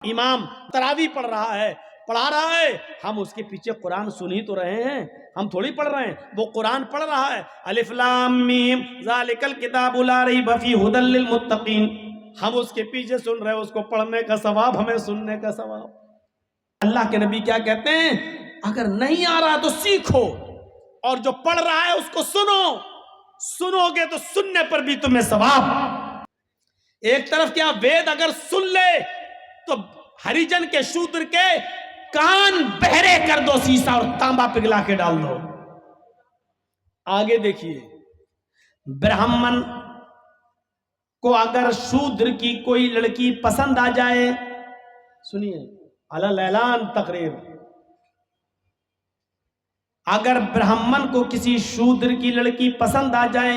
امام تراوی پڑھ رہا ہے، پڑھا رہا ہے، ہم اس کے پیچھے قرآن سن ہی تو رہے ہیں، ہم تھوڑی پڑھ رہے ہیں، وہ قرآن پڑھ رہا ہے۔ الف لام میم ذالک الکتاب لا ریب فیہ ھدی للمتقین، ہم اس کے پیچھے سن رہے ہیں، اس کو پڑھنے کا ثواب، ہمیں سننے کا ثواب۔ اللہ کے نبی کیا کہتے ہیں؟ اگر نہیں آ رہا تو سیکھو، اور جو پڑھ رہا ہے اس کو سنو، سنو گے تو سننے پر بھی تمہیں ثواب۔ ایک طرف کیا وید اگر سن لے تو ہریجن کے شودر کے کان بہرے کر دو سیسا اور تانبا پگھلا کے ڈال دو۔ آگے دیکھیے، برہمن کو اگر شودر کی کوئی لڑکی پسند آ جائے، سنیے علی اعلان تقریر، اگر برہمن کو کسی شودر کی لڑکی پسند آ جائے،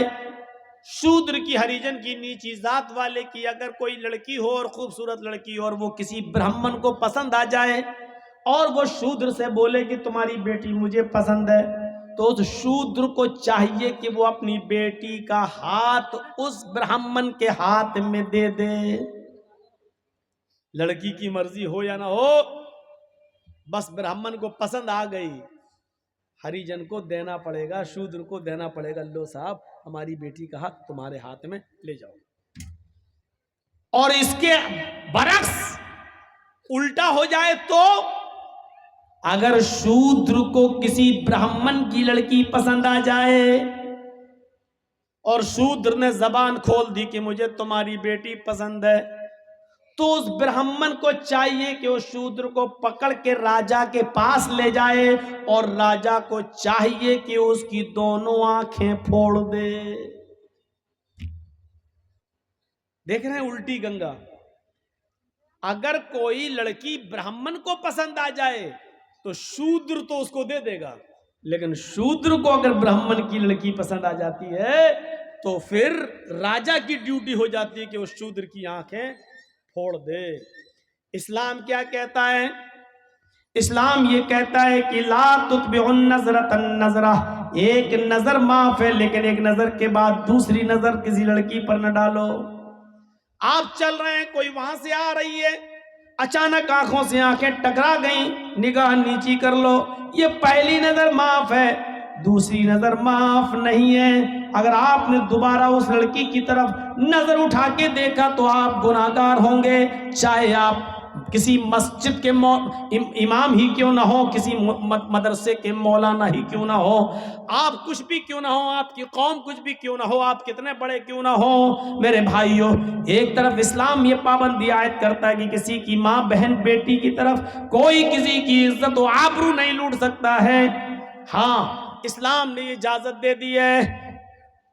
شودر کی ہریجن کی نیچی ذات والے کی اگر کوئی لڑکی ہو اور خوبصورت لڑکی ہو اور وہ کسی برہمن کو پسند آ جائے اور وہ شودر سے بولے کہ تمہاری بیٹی مجھے پسند ہے، تو اس شودر کو چاہیے کہ وہ اپنی بیٹی کا ہاتھ اس برہمن کے ہاتھ میں دے دے۔ لڑکی کی مرضی ہو یا نہ ہو، بس برہمن کو پسند آ گئی، ہریجن کو دینا پڑے گا، شودر کو دینا پڑے گا، لو صاحب ہماری بیٹی کا ہاتھ تمہارے ہاتھ میں لے جاؤ۔ اور اس کے برعکس الٹا ہو جائے تو اگر شودر کو کسی برہمن کی لڑکی پسند آ جائے اور شودر نے زبان کھول دی کہ مجھے تمہاری بیٹی پسند ہے، تو اس برہمن کو چاہیے کہ اس شودر کو پکڑ کے راجا کے پاس لے جائے اور راجا کو چاہیے کہ اس کی دونوں آنکھیں پھوڑ دے۔ دیکھ رہے ہیں الٹی گنگا، اگر کوئی لڑکی برہمن کو پسند آ جائے تو شودر تو اس کو دے دے گا، لیکن شودر کو اگر برہمن کی لڑکی پسند آ جاتی ہے تو پھر راجا کی ڈیوٹی ہو جاتی ہے کہ اس شودر کی آنکھیں پھوڑ دے۔ اسلام کیا کہتا ہے؟ اسلام یہ کہتا ہے کہ لا تتبع النظرۃ النظرہ، ایک نظر معاف ہے لیکن ایک نظر کے بعد دوسری نظر کسی لڑکی پر نہ ڈالو۔ آپ چل رہے ہیں، کوئی وہاں سے آ رہی ہے، اچانک آنکھوں سے آنکھیں ٹکرا گئیں، نگاہ نیچی کر لو، یہ پہلی نظر معاف ہے، دوسری نظر معاف نہیں ہے۔ اگر آپ نے دوبارہ اس لڑکی کی طرف نظر اٹھا کے دیکھا تو آپ گناہگار ہوں گے، چاہے آپ کسی مسجد کے امام ہی کیوں نہ ہو، کسی مدرسے کے مولانا ہی کیوں نہ ہو، آپ کچھ بھی کیوں نہ ہو، آپ کی قوم کچھ بھی کیوں نہ ہو، آپ کتنے بڑے کیوں نہ ہو۔ میرے بھائیوں، ایک طرف اسلام یہ پابندی عائد کرتا ہے کہ کسی کی ماں بہن بیٹی کی طرف کوئی کسی کی عزت و آبرو نہیں لوٹ سکتا ہے۔ ہاں، اسلام نے یہ اجازت دے دی ہے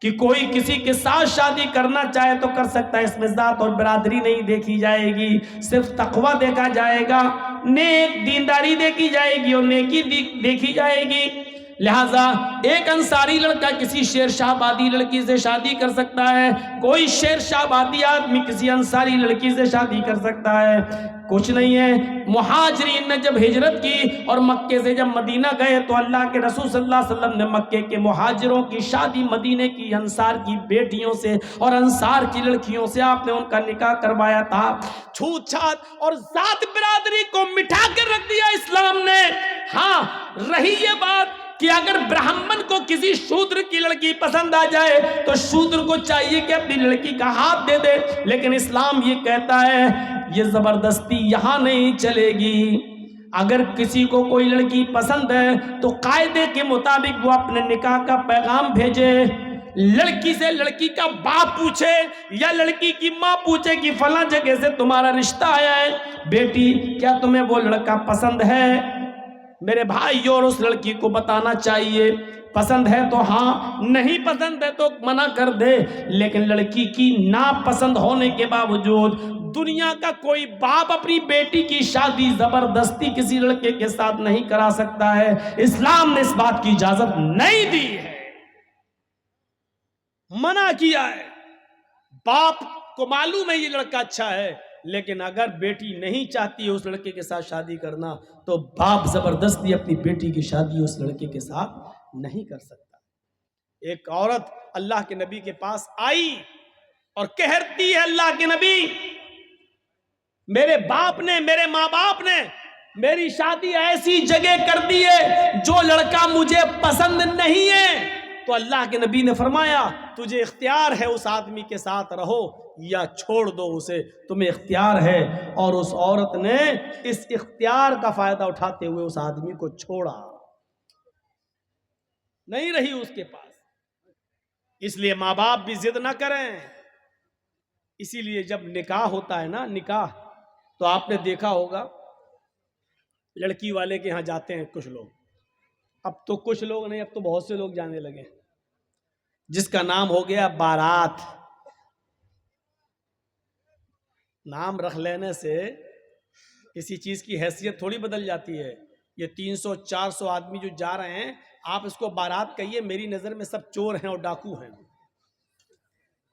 کہ کوئی کسی کے ساتھ شادی کرنا چاہے تو کر سکتا ہے، اس میں ذات اور برادری نہیں دیکھی جائے گی، صرف تقوی دیکھا جائے گا، نیک دینداری دیکھی جائے گی اور نیکی دیکھی جائے گی۔ لہٰذا ایک انصاری لڑکا کسی شیر شاہ آبادی لڑکی سے شادی کر سکتا ہے، کوئی شیر شاہ آبادی آدمی کسی انصاری لڑکی سے شادی کر سکتا ہے، کچھ نہیں ہے۔ مہاجرین نے جب ہجرت کی اور مکے سے جب مدینہ گئے تو اللہ کے رسول صلی اللہ علیہ وسلم نے مکے کے مہاجروں کی شادی مدینے کی انصار کی بیٹیوں سے اور انصار کی لڑکیوں سے آپ نے ان کا نکاح کروایا تھا۔ چھوت چھات اور ذات برادری کو مٹھا کر رکھ دیا اسلام نے۔ ہاں، رہی یہ بات کہ اگر برہمن کو کسی شودر کی لڑکی پسند آ جائے تو شودر کو چاہیے کہ اپنی لڑکی کا ہاتھ دے دے، لیکن اسلام یہ کہتا ہے یہ زبردستی یہاں نہیں چلے گی۔ اگر کسی کو کوئی لڑکی پسند ہے تو قاعدے کے مطابق وہ اپنے نکاح کا پیغام بھیجے، لڑکی سے لڑکی کا باپ پوچھے یا لڑکی کی ماں پوچھے کہ فلاں جگہ سے تمہارا رشتہ آیا ہے، بیٹی کیا تمہیں وہ لڑکا پسند ہے؟ میرے بھائی، اور اس لڑکی کو بتانا چاہیے پسند ہے تو ہاں، نہیں پسند ہے تو منع کر دے۔ لیکن لڑکی کی ناپسند ہونے کے باوجود دنیا کا کوئی باپ اپنی بیٹی کی شادی زبردستی کسی لڑکے کے ساتھ نہیں کرا سکتا ہے۔ اسلام نے اس بات کی اجازت نہیں دی ہے، منع کیا ہے۔ باپ کو معلوم ہے یہ لڑکا اچھا ہے، لیکن اگر بیٹی نہیں چاہتی ہے اس لڑکے کے ساتھ شادی کرنا تو باپ زبردستی اپنی بیٹی کی شادی اس لڑکے کے ساتھ نہیں کر سکتا۔ ایک عورت اللہ کے نبی کے پاس آئی اور کہتی ہے اللہ کے نبی میرے باپ نے، میرے ماں باپ نے میری شادی ایسی جگہ کر دی ہے جو لڑکا مجھے پسند نہیں ہے، تو اللہ کے نبی نے فرمایا تجھے اختیار ہے اس آدمی کے ساتھ رہو یا چھوڑ دو اسے، تمہیں اختیار ہے۔ اور اس عورت نے اس اختیار کا فائدہ اٹھاتے ہوئے اس آدمی کو چھوڑا، نہیں رہی اس کے پاس۔ اس لیے ماں باپ بھی ضد نہ کریں۔ اسی لیے جب نکاح ہوتا ہے نا، نکاح، تو آپ نے دیکھا ہوگا لڑکی والے کے ہاں جاتے ہیں کچھ لوگ، اب تو کچھ لوگ نہیں، اب تو بہت سے لوگ جانے لگے، جس کا نام ہو گیا بارات۔ نام رکھ لینے سے کسی چیز کی حیثیت تھوڑی بدل جاتی ہے۔ یہ 300-400 آدمی جو جا رہے ہیں، آپ اس کو بارات کہیے، میری نظر میں سب چور ہیں اور ڈاکو ہیں۔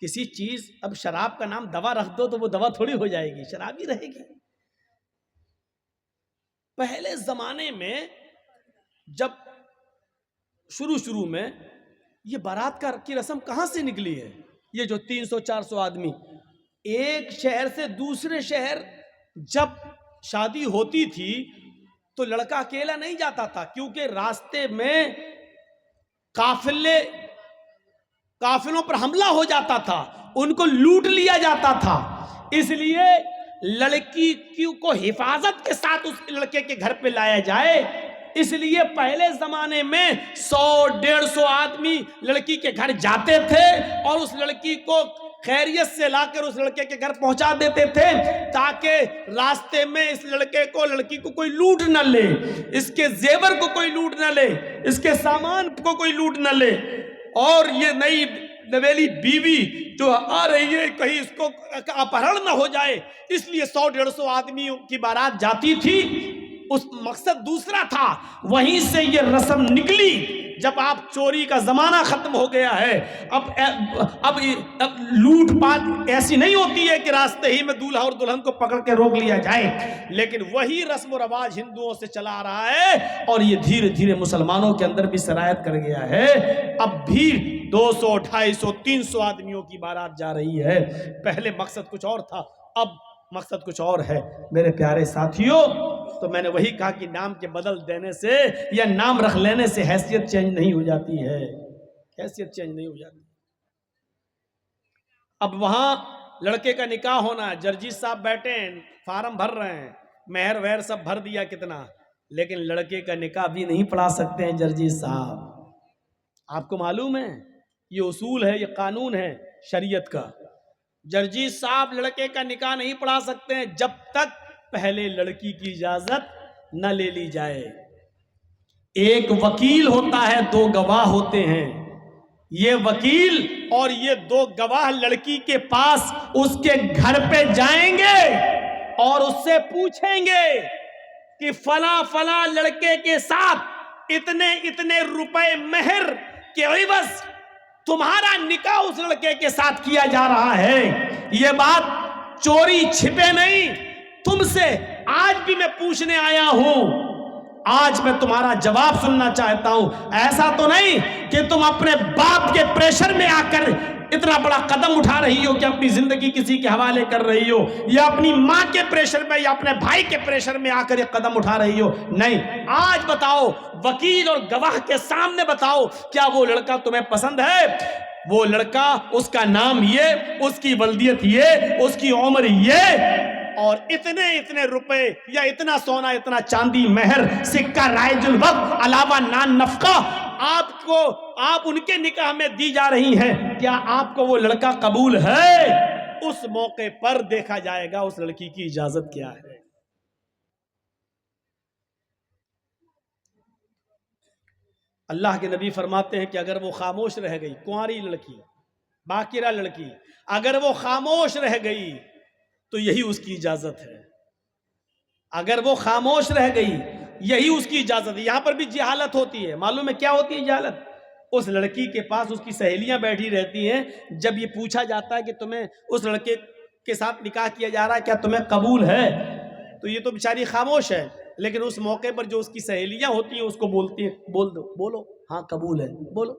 کسی چیز، اب شراب کا نام دوا رکھ دو تو وہ دوا تھوڑی ہو جائے گی، شراب ہی رہے گی۔ پہلے زمانے میں جب شروع میں یہ بارات کی رسم کہاں سے نکلی ہے؟ یہ جو 300-400 آدمی ایک شہر سے دوسرے شہر جب شادی ہوتی تھی تو لڑکا اکیلا نہیں جاتا تھا، کیونکہ راستے میں قافلوں پر حملہ ہو جاتا تھا، ان کو لوٹ لیا جاتا تھا۔ اس لیے لڑکی کو حفاظت کے ساتھ اس لڑکے کے گھر پہ لایا جائے، اس لیے پہلے زمانے میں 100-150 آدمی لڑکی کے گھر جاتے تھے اور اس لڑکی کو خیریت سے لا کر اس لڑکے کے گھر پہنچا دیتے تھے، تاکہ راستے میں اس لڑکی کو کوئی لوٹ نہ لے، اس کے زیور کو کوئی لوٹ نہ لے، اس کے سامان کو کوئی لوٹ نہ لے۔ اور یہ نئی نویلی بیوی جو آ رہی ہے کہیں اس کو اپہرن نہ ہو جائے، اس لیے 100-150 آدمیوں کی بارات جاتی تھی۔ اس مقصد دوسرا تھا، وہیں سے یہ رسم نکلی۔ جب آپ چوری کا زمانہ ختم ہو گیا ہے، اب لوٹ پاٹ ایسی نہیں ہوتی ہے کہ راستے ہی میں دولہا اور دلہن کو پکڑ کے روک لیا جائے، لیکن وہی رسم و رواج ہندوؤں سے چلا آ رہا ہے اور یہ دھیرے دھیرے مسلمانوں کے اندر بھی سرایت کر گیا ہے۔ اب بھی 200, 250, 300 آدمیوں کی بارات جا رہی ہے۔ پہلے مقصد کچھ اور تھا، اب مقصد کچھ اور ہے۔ میرے پیارے ساتھیوں، تو میں نے وہی کہا کہ نام کے بدل دینے سے یا نام رکھ لینے سے حیثیت چینج نہیں ہو جاتی ہے، حیثیت چینج نہیں ہو جاتی۔ اب وہاں لڑکے کا نکاح ہونا ہے، جرجی صاحب بیٹھے ہیں، فارم بھر رہے ہیں، مہر وہر سب بھر دیا کتنا، لیکن لڑکے کا نکاح بھی نہیں پڑھا سکتے ہیں جرجی صاحب۔ آپ کو معلوم ہے یہ اصول ہے، یہ قانون ہے شریعت کا۔ جرجی صاحب لڑکے کا نکاح نہیں پڑھا سکتے ہیں جب تک پہلے لڑکی کی اجازت نہ لے لی جائے۔ ایک وکیل ہوتا ہے، 2 گواہ ہوتے ہیں، یہ وکیل اور یہ 2 گواہ لڑکی کے پاس اس کے گھر پہ جائیں گے اور اس سے پوچھیں گے کہ فلاں فلاں لڑکے کے ساتھ اتنے روپے مہر کے عوض تمہارا نکاح اس لڑکے کے ساتھ کیا جا رہا ہے۔ یہ بات چوری چھپے نہیں، تم سے آج بھی میں پوچھنے آیا ہوں، آج میں تمہارا جواب سننا چاہتا ہوں۔ ایسا تو نہیں کہ تم اپنے باپ کے پریشر میں آ کر اتنا بڑا قدم اٹھا رہی ہو کہ اپنی زندگی کسی کے حوالے کر رہی ہو، یا اپنی ماں کے پریشر میں یا اپنے بھائی کے پریشر میں آ کر یہ قدم اٹھا رہی ہو۔ نہیں، آج بتاؤ، وکیل اور گواہ کے سامنے بتاؤ، کیا وہ لڑکا تمہیں پسند ہے؟ وہ لڑکا، اس کا نام یہ، اس کی ولدیت یہ، اس کی عمر یہ، اور اتنے روپے یا اتنا سونا، اتنا چاندی، مہر، سکہ رائج الوقت، علاوہ نان نفقہ آپ ان کے نکاح میں دی جا رہی ہیں۔ کیا آپ کو وہ لڑکا قبول ہے؟ اس موقع پر دیکھا جائے گا اس لڑکی کی اجازت کیا ہے۔ اللہ کے نبی فرماتے ہیں کہ اگر وہ خاموش رہ گئی، کنواری لڑکی، باکرہ لڑکی، اگر وہ خاموش رہ گئی تو یہی اس کی اجازت ہے۔ اگر وہ خاموش رہ گئی یہی اس کی اجازت ہے۔ یہاں پر بھی جہالت ہوتی ہے، معلوم ہے کیا ہوتی ہے جہالت؟ اس لڑکی کے پاس اس کی سہیلیاں بیٹھی رہتی ہیں، جب یہ پوچھا جاتا ہے کہ تمہیں اس لڑکے کے ساتھ نکاح کیا جا رہا ہے، کیا تمہیں قبول ہے، تو یہ تو بیچاری خاموش ہے، لیکن اس موقع پر جو اس کی سہیلیاں ہوتی ہیں اس کو بولتی ہیں، بول دو، بولو، ہاں قبول ہے، بولو۔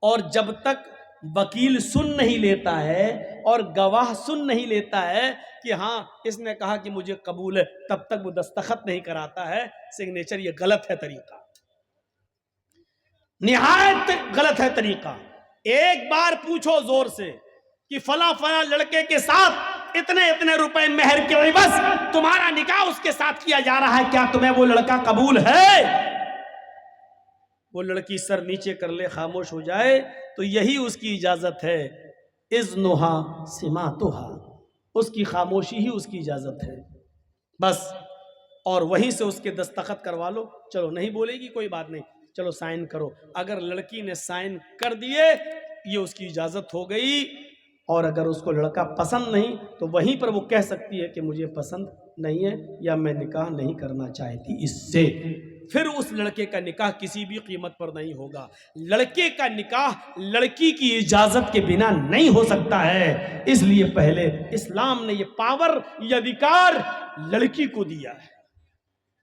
اور جب تک وکیل سن نہیں لیتا ہے اور گواہ سن نہیں لیتا ہے کہ ہاں اس نے کہا کہ مجھے قبول ہے، تب تک وہ دستخط نہیں کراتا ہے سگنیچر. یہ غلط ہے طریقہ، نہایت غلط ہے طریقہ. ایک بار پوچھو زور سے کہ فلاں فلاں لڑکے کے ساتھ اتنے اتنے روپے مہر کے عوض تمہارا نکاح اس کے ساتھ کیا جا رہا ہے، کیا تمہیں وہ لڑکا قبول ہے؟ وہ لڑکی سر نیچے کر لے، خاموش ہو جائے تو یہی اس کی اجازت ہے. اذنھا سماطھا، اس کی خاموشی ہی اس کی اجازت ہے بس. اور وہیں سے اس کے دستخط کروا لو. چلو نہیں بولے گی کوئی بات نہیں، چلو سائن کرو. اگر لڑکی نے سائن کر دیے یہ اس کی اجازت ہو گئی. اور اگر اس کو لڑکا پسند نہیں تو وہیں پر وہ کہہ سکتی ہے کہ مجھے پسند نہیں ہے یا میں نکاح نہیں کرنا چاہتی اس سے. پھر اس لڑکے کا نکاح کسی بھی قیمت پر نہیں ہوگا. لڑکے کا نکاح لڑکی کی اجازت کے بنا نہیں ہو سکتا ہے. اس لیے پہلے اسلام نے یہ پاور، یہ ادھیکار لڑکی کو دیا ہے.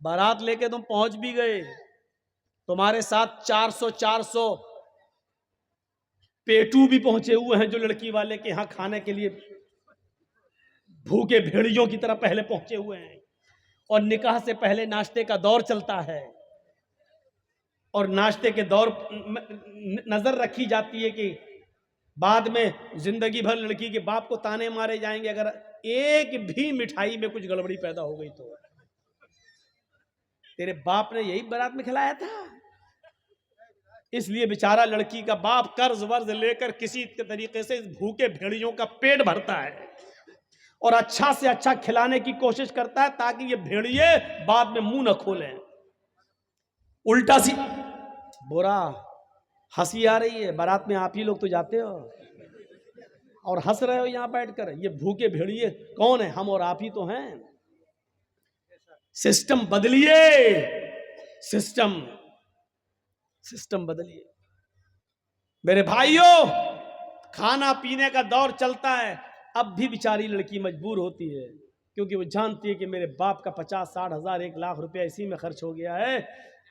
بارات لے کے تم پہنچ بھی گئے، تمہارے ساتھ 400 پیٹو بھی پہنچے ہوئے ہیں جو لڑکی والے کے ہاں کھانے کے لیے بھوکے بھیڑیوں کی طرح پہلے پہنچے ہوئے ہیں. اور نکاح سے پہلے ناشتے کا دور چلتا ہے، اور ناشتے کے دور نظر رکھی جاتی ہے کہ بعد میں زندگی بھر لڑکی کے باپ کو تانے مارے جائیں گے اگر ایک بھی مٹھائی میں کچھ گڑبڑی پیدا ہو گئی تو. تیرے باپ نے یہی بارات میں کھلایا تھا. اس لیے بیچارہ لڑکی کا باپ قرض ورز لے کر کسی طریقے سے بھوکے بھیڑیوں کا پیٹ بھرتا ہے اور اچھا سے اچھا کھلانے کی کوشش کرتا ہے تاکہ یہ بھیڑیے بعد میں منہ نہ کھولیں. الٹا سی برا ہنسی آ رہی ہے. بارات میں آپ ہی لوگ تو جاتے ہو اور ہنس رہے ہو یہاں بیٹھ کر. یہ بھوکے بھیڑیے کون ہیں؟ ہم اور آپ ہی تو ہیں. سسٹم بدلیے، سسٹم بدلیے. میرے بھائیوں، کھانا پینے کا دور چلتا ہے. اب بھی بیچاری لڑکی مجبور ہوتی ہے کیونکہ وہ جانتی ہے کہ میرے باپ کا 50-60 ہزار 1 لاکھ روپیہ اسی میں خرچ ہو گیا ہے.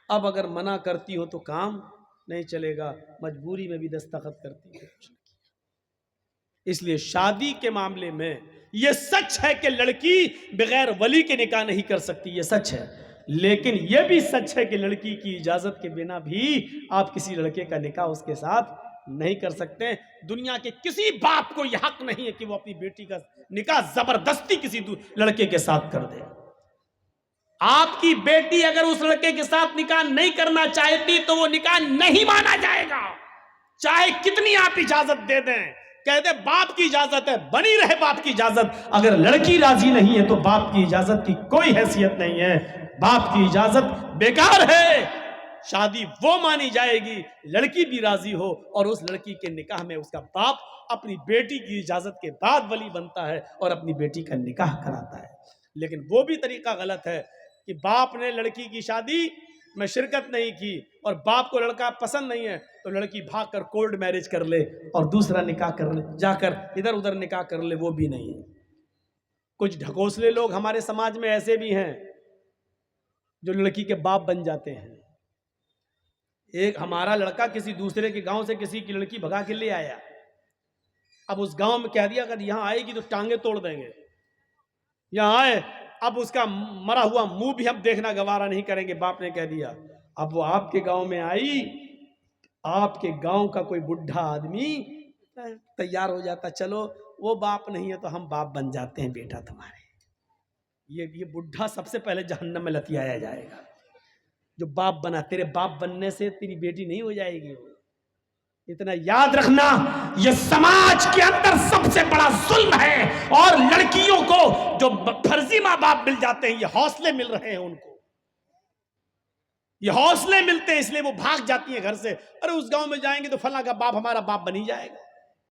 اب اگر منع کرتی ہو تو کام نہیں چلے گا، مجبوری میں بھی دستخط کرتی ہے. اس لیے شادی کے معاملے میں یہ سچ ہے کہ لڑکی بغیر ولی کے نکاح نہیں کر سکتی، یہ سچ ہے. لیکن یہ بھی سچ ہے کہ لڑکی کی اجازت کے بنا بھی آپ کسی لڑکے کا نکاح اس کے ساتھ نہیں کر سکتے. دنیا کے کسی باپ کو یہ حق نہیں ہے کہ وہ اپنی بیٹی کا نکاح زبردستی کسی لڑکے کے ساتھ کر دے. آپ کی بیٹی اگر اس لڑکے کے ساتھ نکاح نہیں کرنا چاہتی تو وہ نکاح نہیں مانا جائے گا، چاہے کتنی آپ اجازت دے دیں. کہہ دے باپ کی اجازت ہے، بنی رہے باپ کی اجازت. اگر لڑکی راضی نہیں ہے تو باپ کی اجازت کی کوئی حیثیت نہیں ہے، باپ کی اجازت بیکار ہے. شادی وہ مانی جائے گی لڑکی بھی راضی ہو اور اس لڑکی کے نکاح میں اس کا باپ اپنی بیٹی کی اجازت کے بعد ولی بنتا ہے اور اپنی بیٹی کا نکاح کراتا ہے. لیکن وہ بھی طریقہ غلط ہے کہ باپ نے لڑکی کی شادی میں شرکت نہیں کی اور باپ کو لڑکا پسند نہیں ہے تو لڑکی بھاگ کر کولڈ میرج کر لے اور دوسرا نکاح کر لے، جا کر ادھر ادھر نکاح کر لے. وہ بھی نہیں ہے. کچھ ڈھکوسلے لوگ ہمارے سماج میں ایسے بھی ہیں جو لڑکی کے باپ بن جاتے ہیں. ایک ہمارا لڑکا کسی دوسرے کے گاؤں سے کسی کی لڑکی بھگا کے لے آیا. اب اس گاؤں میں کہہ دیا اگر یہاں آئے گی تو ٹانگیں توڑ دیں گے. یہاں آئے، اب اس کا مرا ہوا منہ بھی ہم دیکھنا گوارا نہیں کریں گے. باپ نے کہہ دیا. اب وہ آپ کے گاؤں میں آئی، آپ کے گاؤں کا کوئی بڈھا آدمی تیار ہو جاتا، چلو وہ باپ نہیں ہے تو ہم باپ بن جاتے ہیں بیٹا تمہارے. یہ بڈھا سب سے پہلے جہنم میں لتیایا جائے گا جو باپ بنا. تیرے باپ بننے سے تیری بیٹی نہیں ہو جائے گی. اتنا یاد رکھنا، یہ سماج کے اندر سب سے بڑا ظلم ہے. اور لڑکیوں کو جو فرضی ماں باپ مل جاتے ہیں یہ حوصلے مل رہے ہیں، ان کو یہ حوصلے ملتے ہیں اس لیے وہ بھاگ جاتی ہیں گھر سے. ارے اس گاؤں میں جائیں گے تو فلاں کا باپ ہمارا باپ بن ہی جائے گا.